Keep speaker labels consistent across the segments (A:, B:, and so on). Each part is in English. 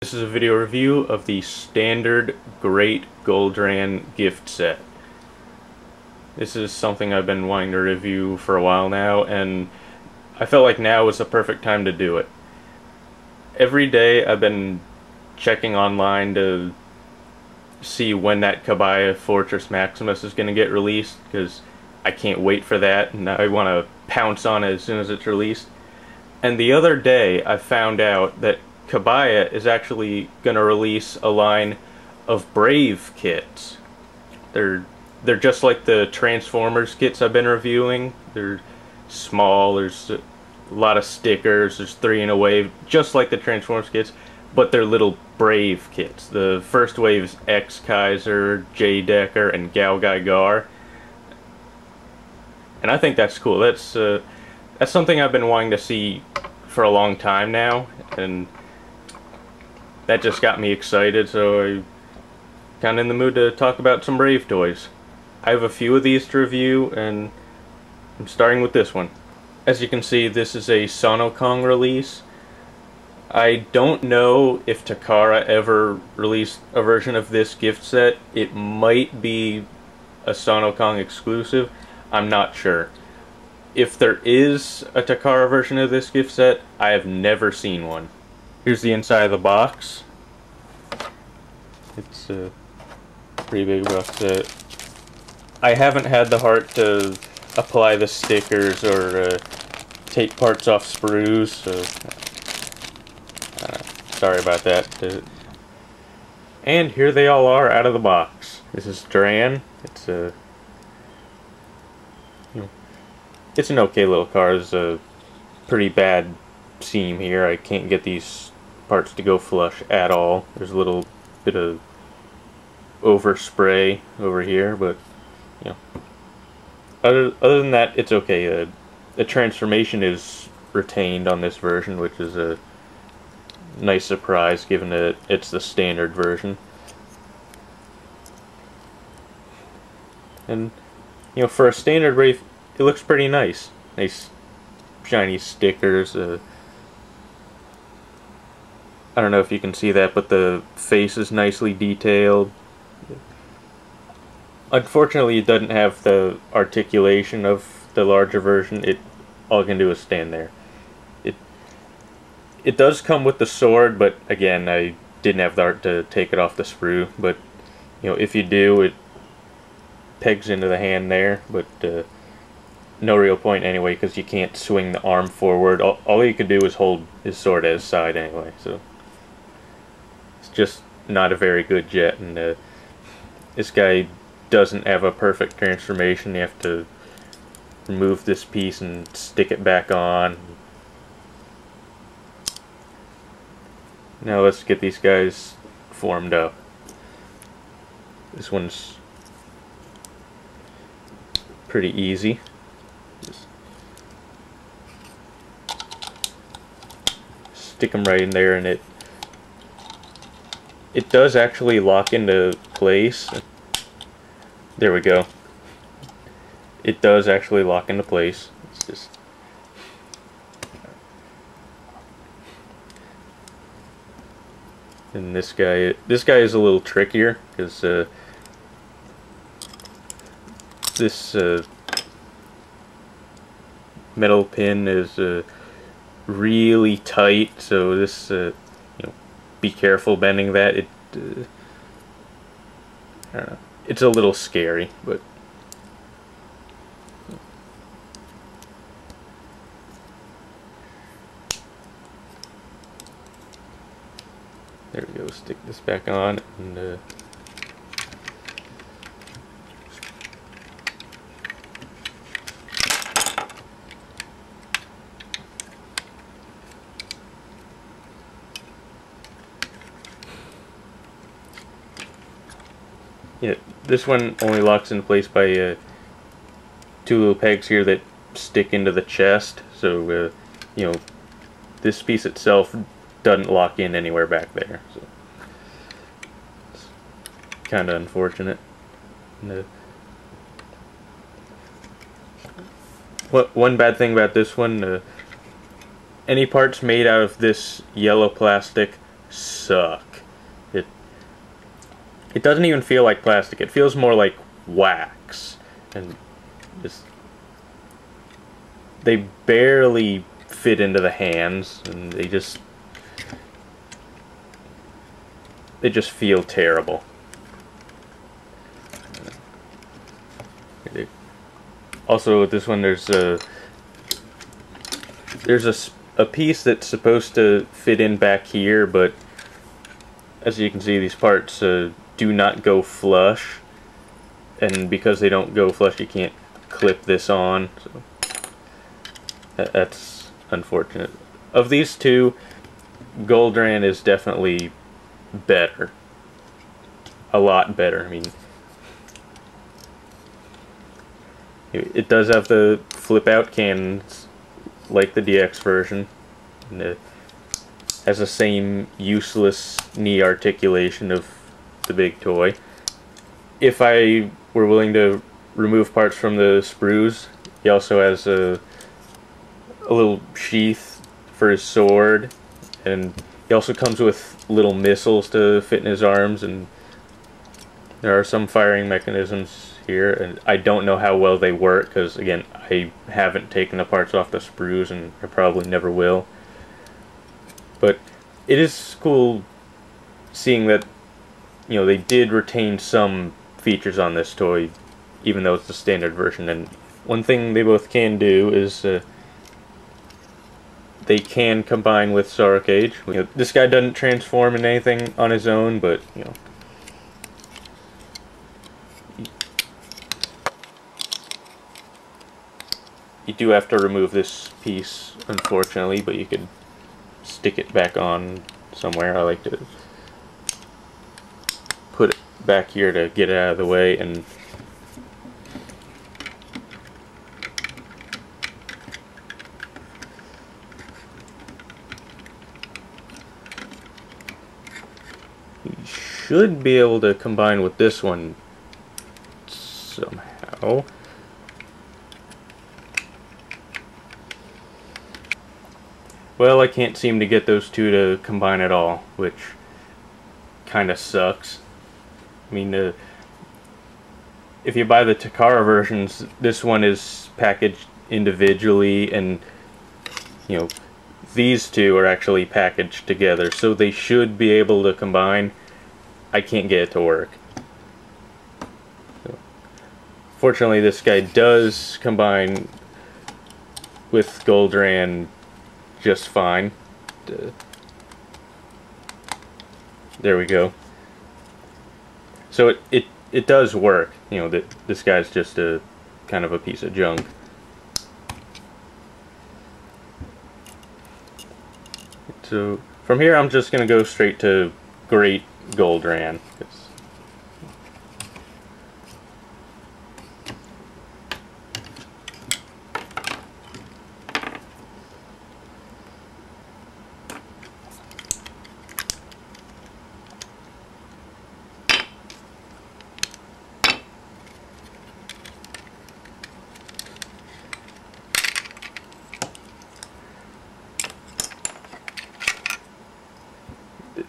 A: This is a video review of the standard Great Goldran gift set. This is something I've been wanting to review for a while now, and I felt like now was the perfect time to do it. Every day I've been checking online to see when that Kabaya Fortress Maximus is going to get released, because I can't wait for that, and I want to pounce on it as soon as it's released. And the other day I found out that Kabaya is actually going to release a line of Brave kits. They're just like the Transformers kits I've been reviewing. They're small, there's a lot of stickers, there's 3 in a wave, just like the Transformers kits, but they're little Brave kits. The first wave is X Kaiser, J Decker, and Gal Gai Gar. And I think that's cool. That's something I've been wanting to see for a long time now, and that just got me excited, so I'm kind of in the mood to talk about some Brave toys. I have a few of these to review, and I'm starting with this one. As you can see, this is a Sonokong release. I don't know if Takara ever released a version of this gift set. It might be a Sonokong exclusive. I'm not sure. If there is a Takara version of this gift set, I have never seen one. Here's the inside of the box. It's a pretty big box set. I haven't had the heart to apply the stickers or take parts off sprues, so sorry about that. And here they all are out of the box. This is Dran. It's an okay little car. There's a pretty bad seam here. I can't get these parts to go flush at all. There's a little bit of overspray over here, but you know, other than that, it's okay. The transformation is retained on this version, which is a nice surprise given that it's the standard version. And you know, for a standard Wraith, it looks pretty nice. Nice shiny stickers. I don't know if you can see that, but the face is nicely detailed. Unfortunately, it doesn't have the articulation of the larger version. All it can do is stand there. It does come with the sword, but again, I didn't have the art to take it off the sprue. But you know, if you do, it pegs into the hand there. But no real point anyway, because you can't swing the arm forward. All you can do is hold his sword at his side anyway. So it's just not a very good jet, and this guy doesn't have a perfect transformation. You have to remove this piece and stick it back on. Now let's get these guys formed up. This one's pretty easy. Just stick them right in there, and it does actually lock into place. There we go. It does actually lock into place. It's just and this guy is a little trickier, because this metal pin is really tight, so this you know, be careful bending that. I don't know. It's a little scary, but there we go. Stick this back on, and yeah, this one only locks into place by 2 little pegs here that stick into the chest, so you know, this piece itself doesn't lock in anywhere back there, so it's kind of unfortunate. And, one bad thing about this one, any parts made out of this yellow plastic suck. It it doesn't even feel like plastic. It feels more like wax, and just they barely fit into the hands, and they just feel terrible. Also, with this one, there's a piece that's supposed to fit in back here, but as you can see, these parts do not go flush, and because they don't go flush, you can't clip this on. So that's unfortunate. Of these two, Goldran is definitely better. A lot better. I mean, it does have the flip-out cannons, like the DX version, and it has the same useless knee articulation of the big toy. If I were willing to remove parts from the sprues, he also has a little sheath for his sword, and he also comes with little missiles to fit in his arms, and there are some firing mechanisms here, and I don't know how well they work because, again, I haven't taken the parts off the sprues, and I probably never will. But it is cool seeing that, you know, they did retain some features on this toy, even though it's the standard version. And one thing they both can do is they can combine with Sora Cage. You know, this guy doesn't transform in anything on his own, but, you know, you do have to remove this piece, unfortunately, but you could stick it back on somewhere. I like to put it back here to get it out of the way, and you should be able to combine with this one somehow. Well, I can't seem to get those two to combine at all, which kind of sucks. I mean, if you buy the Takara versions, this one is packaged individually, and, you know, these two are actually packaged together, so they should be able to combine. I can't get it to work. So, fortunately, this guy does combine with Goldran just fine. There we go. So it does work. You know, that this guy's just a kind of a piece of junk. So from here, I'm just gonna go straight to Great Goldran.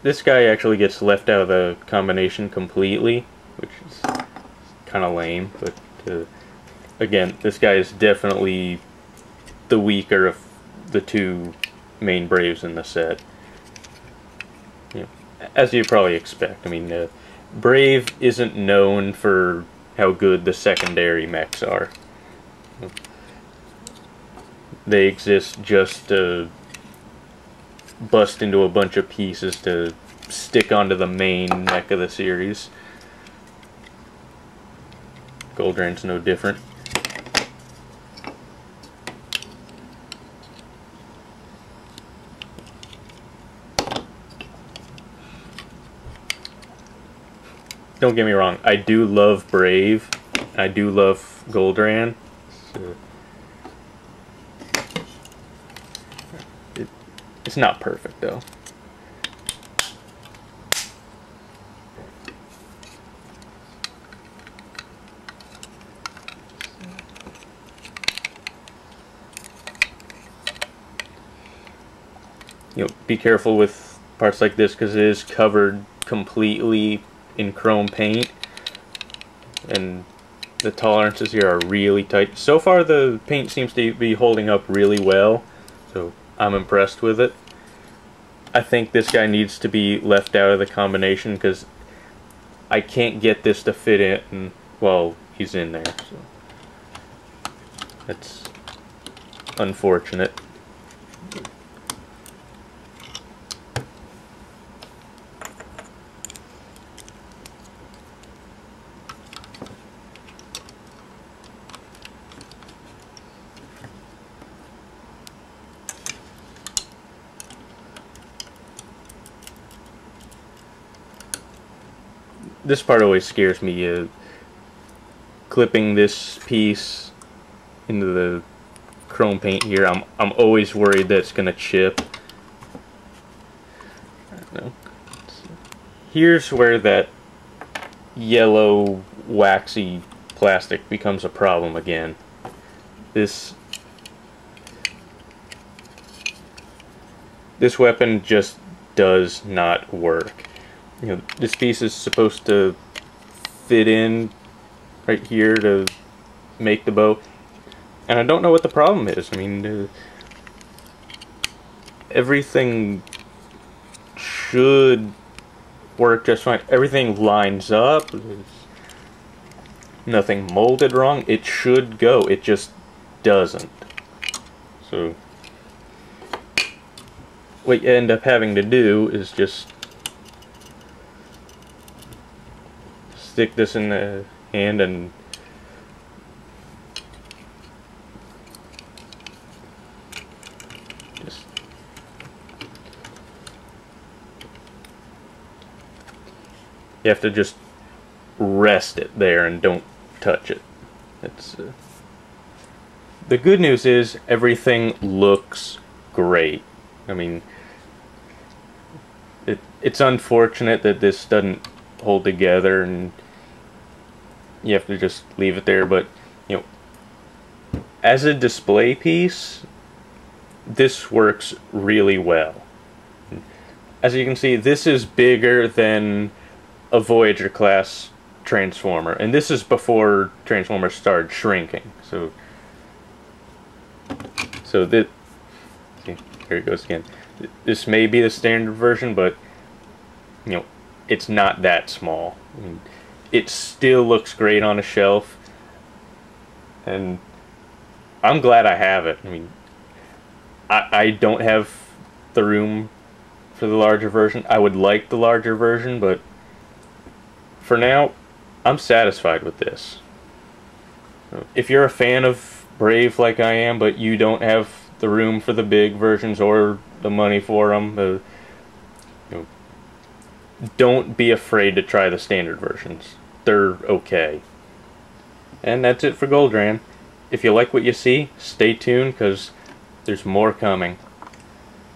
A: This guy actually gets left out of the combination completely, which is kind of lame, but again, this guy is definitely the weaker of the two main Braves in the set. You know, as you probably expect. I mean, Brave isn't known for how good the secondary mechs are. They exist just to bust into a bunch of pieces to stick onto the main mech of the series. Goldran's no different. Don't get me wrong, I do love Brave, I do love Goldran. So it's not perfect though. You know, be careful with parts like this because it is covered completely in chrome paint, and the tolerances here are really tight. So far the paint seems to be holding up really well, so I'm impressed with it. I think this guy needs to be left out of the combination because I can't get this to fit in while he's in there. So that's unfortunate. This part always scares me, clipping this piece into the chrome paint here. I'm always worried that it's gonna chip. I don't know. Here's where that yellow waxy plastic becomes a problem again. This weapon just does not work. You know, this piece is supposed to fit in right here to make the bow, and I don't know what the problem is. I mean, everything should work just fine. Everything lines up. There's nothing molded wrong. It should go. It just doesn't. So what you end up having to do is just stick this in the hand and just you have to just rest it there and don't touch it. It's the good news is everything looks great. I mean, it's unfortunate that this doesn't hold together and you have to just leave it there, but you know, as a display piece, this works really well. As you can see, this is bigger than a Voyager class Transformer, and this is before Transformers started shrinking. So this, see, here it goes again. This may be the standard version, but you know, it's not that small. I mean, it still looks great on a shelf, and I'm glad I have it. I mean, I don't have the room for the larger version. I would like the larger version, but for now, I'm satisfied with this. If you're a fan of Brave like I am, but you don't have the room for the big versions or the money for them, you know, don't be afraid to try the standard versions. They're okay. And that's it for Goldran. If you like what you see, stay tuned because there's more coming.